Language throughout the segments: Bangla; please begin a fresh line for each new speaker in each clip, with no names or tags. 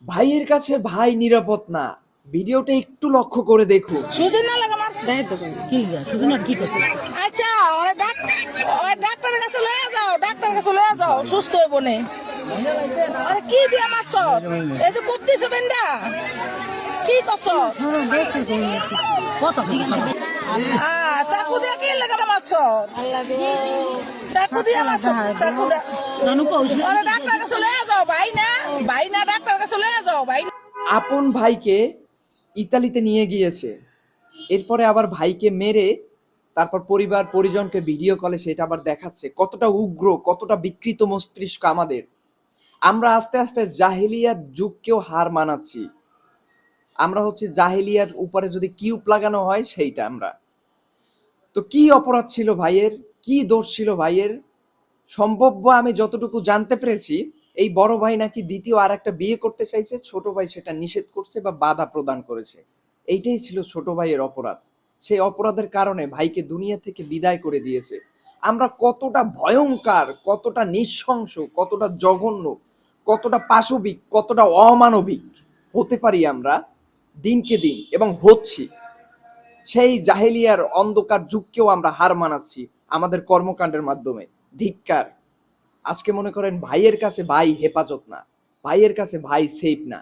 ভাইয়ের কাছে ভাই নিরাপদ না। ভিডিওটা একটু লক্ষ্য করে দেখুন।
সুজনা লাগা মারছে।
যাই তো কি সুজন আর কি করছে?
আচ্ছা ওই ডাক্তারের কাছে লয়ে যাও, ডাক্তারের কাছে লয়ে যাও, সুস্থ হইব নে। আরে কি দিয়া মারছ? এই যে করতেছ বেন্দা, কি করছ?
কত ঠিক আছে
চাকু দিয়া কি লাগা মারছ? চাকু দিয়া মারছ, চাকু দিয়া।
জানো কৌশল
আরে ডাক্তারের কাছে লয়ে যাও, ভাই না ডাক্তারের কাছে লয়ে যাও, ভাই।
আপন ভাইকে ইতালিতে নিয়ে গিয়েছে, এরপরে আবার ভাইকে মেরে তারপর পরিবার পরিজনকে ভিডিও কলে সেটা আবার দেখাচ্ছে। কতটা উগ্র, কতটা বিকৃত মস্তিষ্ক আমাদের। আমরা আস্তে আস্তে জাহেলিয়ার যুগকেও হার মানাচ্ছি। আমরা হচ্ছে জাহেলিয়ার উপরে যদি কিউব লাগানো হয় সেইটা আমরা। তো কি অপরাধ ছিল ভাইয়ের, কি দোষ ছিল ভাইয়ের? সম্ভব্য আমি যতটুকু জানতে পেরেছি, এই বড় ভাই নাকি দ্বিতীয় আর একটা বিয়ে করতে চাইছে, ছোট ভাই সেটা নিষেধ করছে বা বাধা প্রদান করেছে। এইটাই ছিল ছোট ভাইয়ের অপরাধ। সেই অপরাধের কারণে ভাইকে দুনিয়া থেকে বিদায় করে দিয়েছে। আমরা কতটা ভয়ঙ্কর, কতটা নৃশংস, কতটা জঘন্য, কতটা পাশবিক, কতটা অমানবিক হতে পারি আমরা দিনকে দিন, এবং হচ্ছি। সেই জাহেলিয়ার অন্ধকার যুগকেও আমরা হার মানাচ্ছি আমাদের কর্মকাণ্ডের মাধ্যমে। ধিক্কার। আজকে মনে করেন ভাইয়ের কাছে ভাই হেফাজত না, ভাইয়ের কাছে ভাই সেফ না।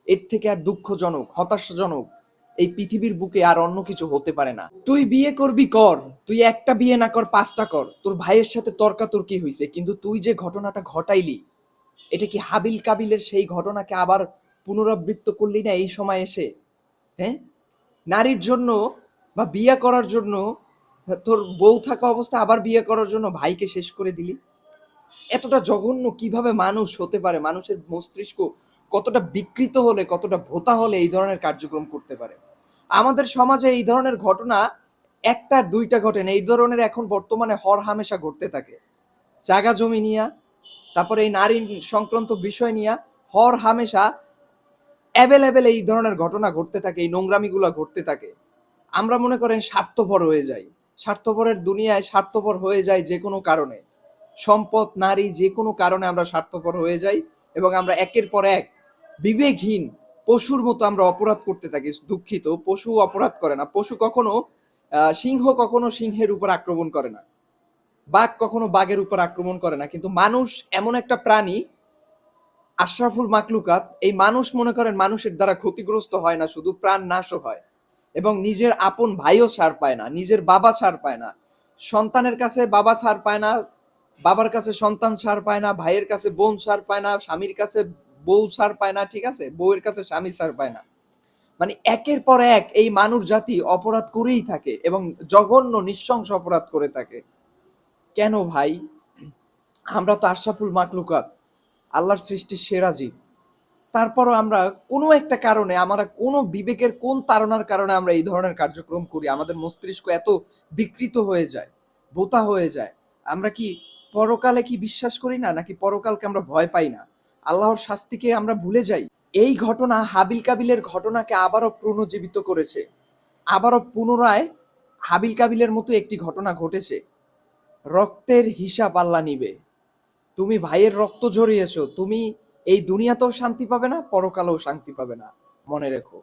এর থেকে আর দুঃখজনক, হতাশাজনক এই পৃথিবীর বুকে আর অন্য কিছু হতে পারে না। তুই বিয়ে করবি কর, তুই একটা বিয়ে না কর, পাঁচটা কর। তোর ভাইয়ের সাথে তর্কাতর্কি হয়েছে, কিন্তু তুই যে ঘটনাটা ঘটাইলি, এটা কি হাবিল কাবিলের সেই ঘটনাকে আবার পুনরাবৃত্ত করলি না এই সময় এসে? হ্যাঁ, নারীর জন্য বা বিয়ে করার জন্য, তোর বউ থাকা অবস্থা আবার বিয়ে করার জন্য ভাইকে শেষ করে দিলি। এতটা জঘন্য কিভাবে মানুষ হতে পারে? মানুষের মস্তিষ্ক কতটা বিকৃত হলে, কতটা ভোঁতা হলে এই ধরনের কার্যক্রম করতে পারে? আমাদের সমাজে এই ধরনের ঘটনা একটা দুইটা ঘটে না, এই ধরনের এখন বর্তমানে হর হামেশা ঘটতে থাকে। জায়গা জমি নিয়া, তারপরে এই নারী সংক্রান্ত বিষয় নিয়া হর হামেশা অ্যাভেলেবেল এই ধরনের ঘটনা ঘটতে থাকে, এই নোংরামিগুলো ঘটতে থাকে। আমরা মনে করেন স্বার্থপর হয়ে যাই, স্বার্থপরের দুনিয়ায় স্বার্থপর হয়ে যায় যে কোনো কারণে। সম্পদ, নারী, যে কোনো কারণে আমরা স্বার্থপর হয়ে যাই, এবং আমরা একের পর এক বিবেকহীন পশুর মতো আমরা অপরাধ করতে থাকি। দুঃখিত, পশু অপরাধ করে না। পশু কখনো সিংহ কখনো সিংহের উপর আক্রমণ করে না, বাঘ কখনো বাঘের উপর আক্রমণ করে না, কিন্তু মানুষ এমন একটা প্রাণী, আশরাফুল মাকলুকাত। এই মানুষ মনে করেন মানুষের দ্বারা ক্ষতিগ্রস্ত হয় না, শুধু প্রাণ নাশও হয়, এবং নিজের আপন ভাইও ছাড় পায় না, নিজের বাবা ছাড় পায় না, সন্তানের কাছে বাবা ছাড় পায় না, বাবার কাছে সন্তান ছাড় পায় না, ভাইয়ের কাছে বোন ছাড় পায় না, স্বামীর কাছে বউ ছাড় পায় না, ঠিক আছে, বউয়ের কাছে স্বামী ছাড় পায় না। মানে একের পর এক এই মানুষ জাতি অপরাধ করেই থাকে, এবং জঘন্য নৃশংস অপরাধ করে থাকে। কেন ভাই? আমরা তো আশরাফুল মাকলুকাত, আল্লাহর সৃষ্টির সেরা জীব। তারপরও আমরা কোনো একটা কারণে, আমরা কোনো বিবেকের কোন তাড়নার কারণে আমরা এই ধরনের কার্যক্রম করি? আমাদের মস্তিষ্ক এত বিকৃত হয়ে যায়, বোতা হয়ে যায়। আমরা কি পরকালে কি বিশ্বাস করি না, নাকি পরকালকে আমরা ভয় পাই না? আল্লাহর শাস্তিকে আমরা ভুলে যাই। এই ঘটনা হাবিল কাবিলের ঘটনাকে আবারও পুনর্জীবিত করেছে। আবারও পুনরায় হাবিল কাবিলের মতো একটি ঘটনা ঘটেছে। রক্তের হিসাব আল্লাহ নিবে। তুমি ভাইয়ের রক্ত ঝরিয়েছো, তুমি এই দুনিয়াতেও শান্তি পাবে না, পরকালেও শান্তি পাবে না। মনে রেখো।